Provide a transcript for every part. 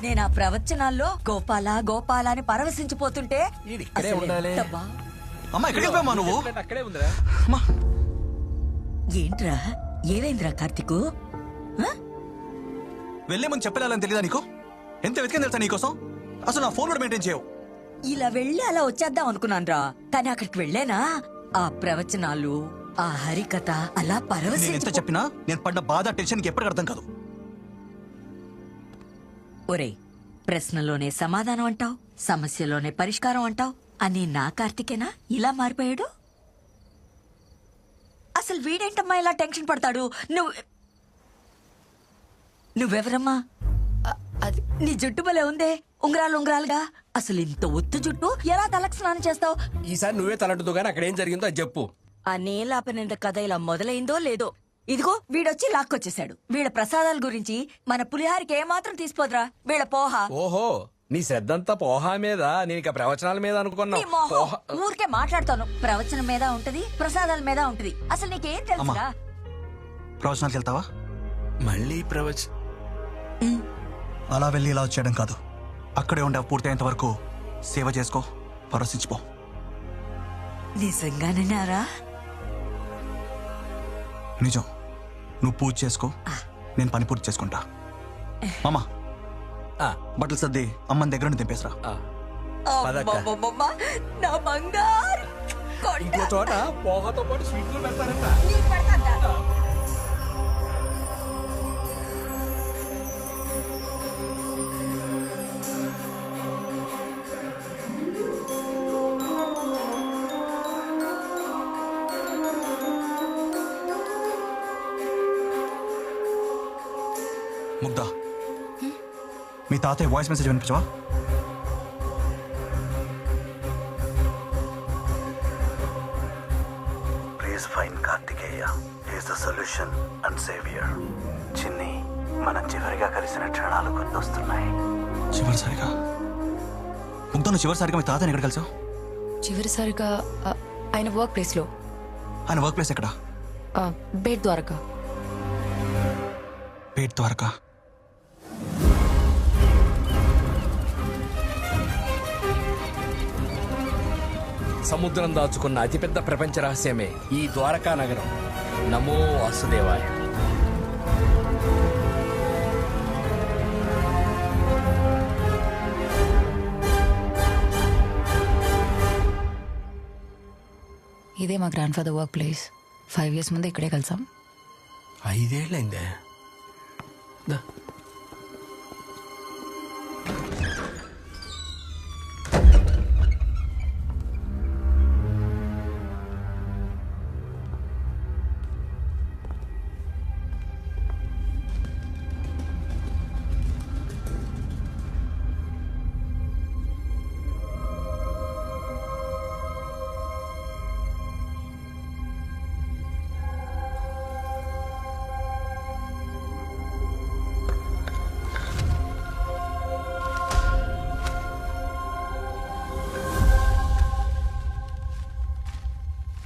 నేను ఆ ప్రవచనాల్లో గోపాల గోపాల అని పరవశించిపోతుంటే ఇక్కడే ఉండాలి. అమ్మా ఎక్కడికి వెళ్ళిపోయామ్మా నువ్వు? అక్కడే ఉందిరా. అమ్మా ఏంట్రా ఏమైందిరా కార్తికు వెళ్ళే ముందు చెప్పేయాలని తెలియదా నీకు? ఎంత వెతికింది తెలుసా నీకోసం? అసలు నా ఫోన్ కూడా మెయింటైన్ చేయవు. ఇలా వెళ్ళి అలా వచ్చేద్దాం అనుకున్నాన్రా, కానీ అక్కడికి వెళ్ళానా ఆ ప్రవచనాలు ఆ హరికథ అలా నేను ఎంత పరవశించి చెప్పినా నేను పడ్డ బాధ టెన్షన్కి ఎప్పటికీ అర్థం కాదు. ఒరేయ్, ప్రశ్నలోనే సమాధానం అంటావు, సమస్యలోనే పరిష్కారం అంటావు అని నా కార్తికేనా ఇలా మారిపోయాడు? అసలు వీడేంటమ్మా ఇలా టెన్షన్ పడతాడు? నువ్వెవరమ్మా? అది నీ జుట్టు భలే ఉందే, ఉంగరాలు ఉంగరాలుగా. అసలు ఇంత ఒత్తు జుట్టు ఎలా తలకు స్నానం చేస్తావు? ఈసారి నువ్వే తలంటుదు గానీ అక్కడ ఏం జరిగిందో అది చెప్పు. ఆ నీలాపనింద కథ ఇలా మొదలైందో లేదో, ఇదిగో వీడొచ్చి లాక్కొచ్చేశాడు. వీళ్ళ ప్రసాదాల గురించి మన పులిహారికి ఏమాత్రం తీసిపోదురా వీళ్ళ పోహ. ఓహో, నీ శ్రద్ధంతా పోహా మీద, నేను ఇక ప్రవచనాల మీద నీ అనుకున్నావు. మొహం. ఊరికే మాట్లాడతాను. ప్రవచనం మీద ఉంటది, ప్రసాదాల మీద ఉంటది. అసలు నీకేం తెలుసురా? ప్రవచనాలకు వెళ్తావా? మళ్ళీ అలా వెళ్ళి ఇలా వచ్చేయడం కాదు. అక్కడే ఉండే పూర్తయ్యేంత వరకు సేవ చేసుకో, పరవశించిపో. నిజంగానేనారా? నిజం. నువ్వు పూజ చేసుకో, నేను పని పూర్తి చేసుకుంటా. మామా బట్టలు సర్ది అమ్మని దగ్గర నుండి దింపేసరా. అబ్బబ్బబ్బబ్బ, నా బంగారు కొండ. ఇంకో చోట పోహాతో పాటు స్వీట్లు పెడతారంట. నీకు పెడతాందా? ముగ్ధా, మీ తాతయ్య వాయిస్ మెసేజ్ వినిపించవా? Please find Karthikeya is the solution and saviour. Chinni, మనం చివరిగా కలిసిన క్షణాలు గుర్తొస్తున్నాయి. చివరిసారిగా? ముగ్ధా, నువ్వు చివరిసారిగా మీ తాతయ్యని ఎక్కడ కలిసావు? చివరిసారిగా ఆయన వర్క్ ప్లేస్లో. ఆయన వర్క్ ప్లేస్ ఎక్కడ? బేట్ ద్వారకా. పేట్ ద్వారకా. సముద్రం దాచుకున్న అతిపెద్ద ప్రపంచ రహస్యమే ఈ ద్వారకా నగరం. నమో వాసుదేవాయ. ఇదే మా grand father work place. 5 years ముందే ఇక్కడే కలిసాం. 5 ఏళ్ళైందే.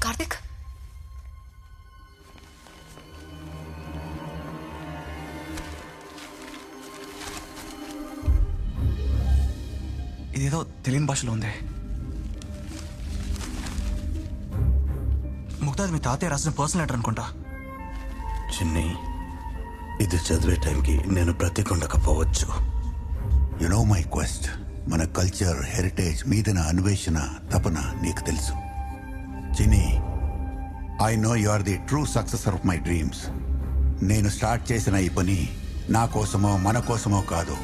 కార్తిక్, ఇదేదో తెలియని భాషలో ఉంది. ముగ్ధా, మీ తాతయ్య రాసిన పర్సనల్ లెటర్ అనుకుంటా. చిన్ని, ఇది చదివే టైంకి నేను బ్రతికుండకపోవచ్చు. You know my quest. మన కల్చర్, హెరిటేజ్ మీదన అన్వేషణ, తపన నీకు తెలుసు. Chinni, I know you are the true successor of my dreams. నేను స్టార్ట్ చేసిన ఈ పని నా కోసమో మన కోసమో కాదు,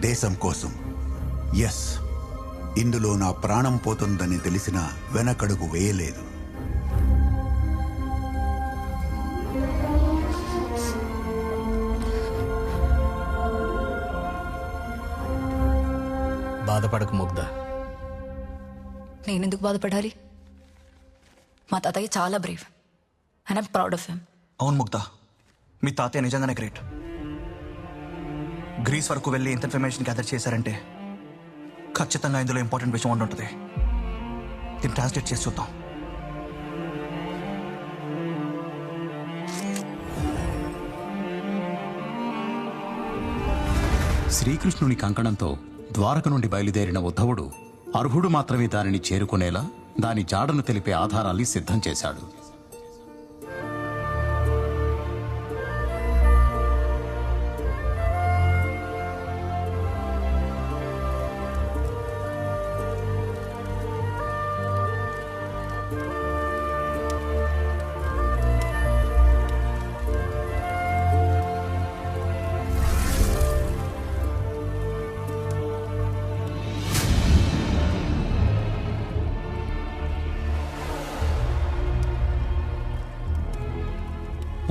దేశం కోసం. ఎస్, ఇందులో నా ప్రాణం పోతుందని తెలిసిన వెనకడుగు వేయలేదు. బాధపడకు ముగ్ధ. నేనెందుకు బాధపడాలి? మా తాతయ్య చాలా Brave and I'm proud of him. అవును ముగ్ధా, మీ తాతయ్య నిజంగానే గ్రేట్. గ్రీస్ వరకు వెళ్ళి ఇంత ఇన్ఫర్మేషన్ గ్యాదర్ చేశారంటే ఖచ్చితంగా ఇందులో ఇంపార్టెంట్ విషయం ఉంటుంది. దీన్ని ట్రాన్స్లేట్ చేసి చూద్దాం. శ్రీకృష్ణుని కంకణంతో ద్వారక నుండి బయలుదేరిన ఉద్ధవుడు అర్హుడు మాత్రమే దానిని చేరుకునేలా దాని జాడను తెలిపే ఆధారాల్ని సిద్ధం చేశాడు.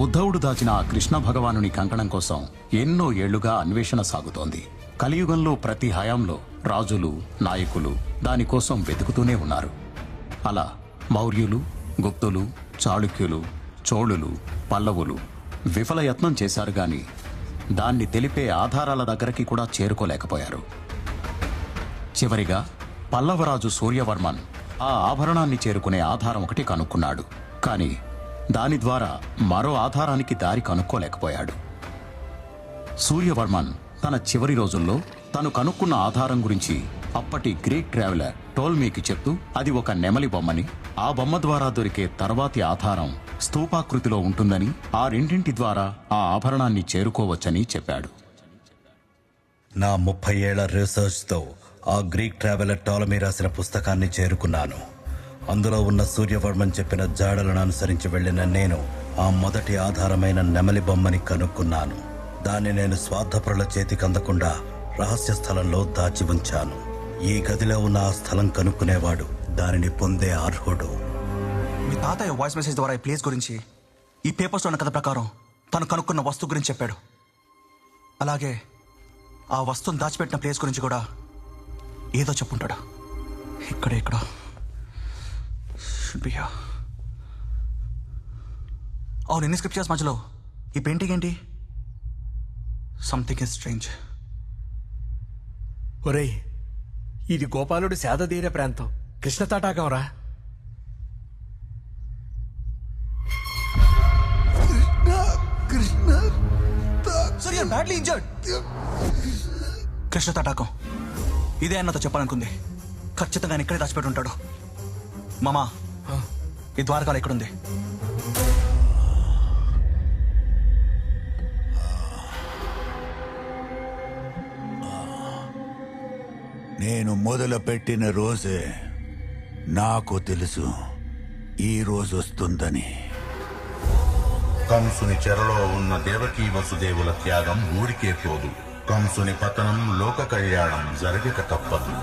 ఉద్ధవుడు దాచిన ఆ కృష్ణ భగవానుని కంకణం కోసం ఎన్నో ఏళ్లుగా అన్వేషణ సాగుతోంది. కలియుగంలో ప్రతి హయాంలో రాజులు, నాయకులు దానికోసం వెతుకుతూనే ఉన్నారు. అలా మౌర్యులు, గుప్తులు, చాళుక్యులు, చోళులు, పల్లవులు విఫల యత్నం చేశారు గాని దాన్ని తెలిపే ఆధారాల దగ్గరికి కూడా చేరుకోలేకపోయారు. చివరిగా పల్లవరాజు సూర్యవర్మన్ ఆ ఆభరణాన్ని చేరుకునే ఆధారం ఒకటి కనుక్కున్నాడు. కానీ దాని ద్వారా మరో ఆధారానికి దారి కనుక్కోలేకపోయాడు. సూర్యవర్మన్ తన చివరి రోజుల్లో తను కనుక్కున్న ఆధారం గురించి అప్పటి గ్రీక్ ట్రావెలర్ టోల్మీకి చెప్తూ అది ఒక నెమలి బొమ్మని, ఆ బొమ్మ ద్వారా దొరికే తర్వాతి ఆధారం స్తూపాకృతిలో ఉంటుందని, ఆ రెండింటి ద్వారా ఆ ఆభరణాన్ని చేరుకోవచ్చని చెప్పాడు. నా 30 ఏళ్ల రీసెర్చ్తో ఆ గ్రీక్ ట్రావెలర్ టాలమీ రాసిన పుస్తకాన్ని చేరుకున్నాను. అందులో ఉన్న సూర్యవర్మన్ చెప్పిన జాడలను అనుసరించి వెళ్లిన నేను ఆ మొదటి ఆధారమైన నెమలి బొమ్మని కనుక్కున్నాను. దాన్ని నేను స్వార్థపరుల చేతికి అందకుండా రహస్య స్థలంలో దాచి ఉంచాను. ఈ గదిలో ఉన్న ఆ స్థలం కనుక్కునేవాడు దానిని పొందే అర్హుడు. మీ తాతయ్య వాయిస్ మెసేజ్ ద్వారా ఈ ప్లేస్ గురించి, ఈ పేపర్స్లో ఉన్న కథ ప్రకారం తను కనుక్కున్న వస్తువు గురించి చెప్పాడు. అలాగే ఆ వస్తువును దాచిపెట్టిన ప్లేస్ గురించి కూడా ఏదో చెప్పుంటాడు. ఇక్కడ అవును, ఎన్ని స్క్రిప్చర్స్ మధ్యలో ఈ పెయింటింగ్ ఏంటి? Something is strange. ఒరేయ్, ఇది గోపాలుడు సేదతీరే ప్రాంతం, కృష్ణ తటాకం రా. కృష్ణ తటాకం ఇదే అన్నతో చెప్పాలనుకుంది. ఖచ్చితంగా ఇక్కడే దాచిపెట్టి ఉంటాడు. మామా, ఈ ద్వారకాలు ఎక్కడుంది? నేను మొదలు పెట్టిన రోజే నాకు తెలుసు ఈ రోజు వస్తుందని. కంసుని చెరలో ఉన్న దేవకీ వసుదేవుల త్యాగం ఊరికే పోదు. కంసుని పతనం, లోక కళ్యాణం జరగక తప్పదు.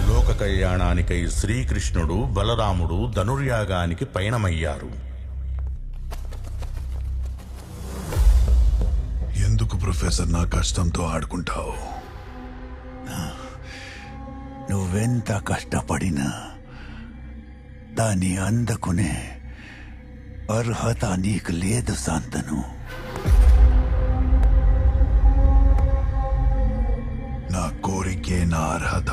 లోక కళ్యాణానికై శ్రీకృష్ణుడు, బలరాముడు ధనుర్యాగానికి పయనమయ్యారు. ఎందుకు ప్రొఫెసర్ నా కష్టంతో ఆడుకుంటావు? నువ్వెంత కష్టపడినా దాన్ని అందుకునే అర్హత నీకు లేదు శాంతను. నా కోరికే నా అర్హత.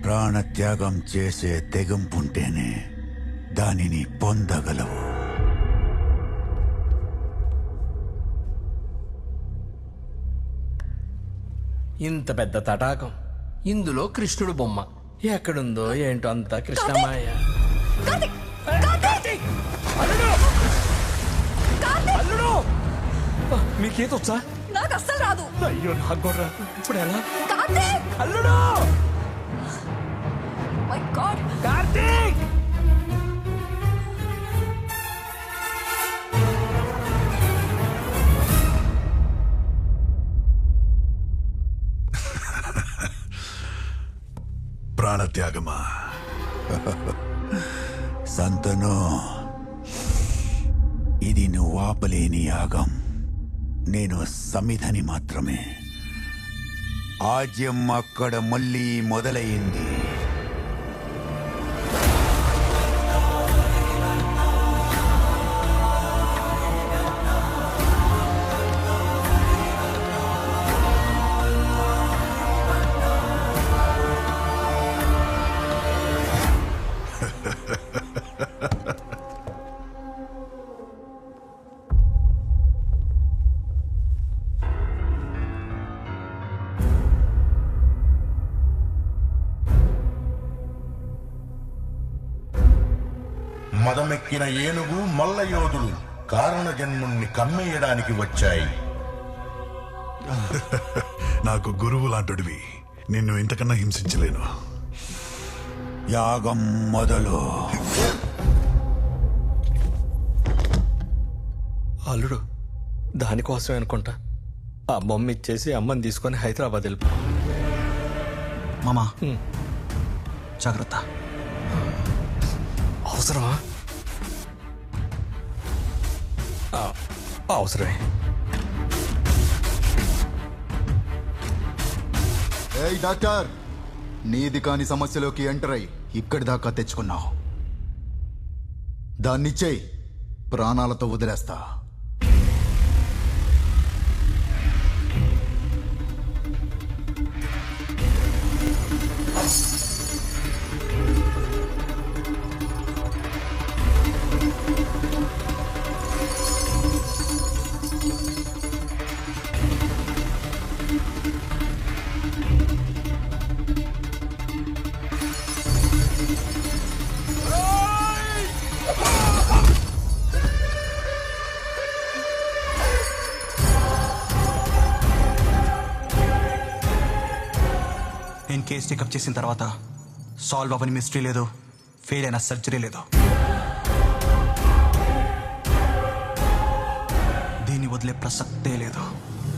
ప్రాణత్యాగం చేసే తెగింపుంటేనే దానిని పొందగలవు. ఇంత పెద్ద తటాకం, ఇందులో కృష్ణుడు బొమ్మ ఎక్కడుందో ఏంటో అంతా కృష్ణమాయ. మీకేతొచ్చా? నాకు అస్సలు రాదు. అయ్యో, నాకు కూడా రాదు. ఇప్పుడు ఎలా? అల్లుడు! My god, Karthik! ప్రాణత్యాగమా? సంతను, ఇది నువ్వు ఆపలేని యాగం. నేను సమిధని మాత్రమే. ఆజ్యం అక్కడ మళ్ళీ మొదలైంది. మదమెక్కిన ఏనుగు మల్ల యోధులు కారణ జన్ముణ్ణి కమ్మేయడానికి వచ్చాయి. నాకు గురువు లాంటివి, నిన్ను ఇంతకన్నా హింసించలేను. యాగం మొదలు. అల్లుడు దానికోసమే అనుకుంటా ఆ బొమ్మ ఇచ్చేసి అమ్మని తీసుకొని హైదరాబాద్ వెళ్ళిపో. మామా జాగ్రత్త. అవసరమా? అవసరమే. ఏయ్ డాక్టర్, నీది కాని సమస్యలోకి ఎంటర్ అయి ఇక్కడి దాకా తెచ్చుకున్నావు. దాన్నిచ్చేయి, ప్రాణాలతో వదిలేస్తా. నేను కేసు టేకప్ చేసిన తర్వాత సాల్వ్ అవ్వని మిస్టరీ లేదు, ఫెయిల్ అయిన సర్జరీ లేదు. దీన్ని వదిలే ప్రసక్తే లేదు.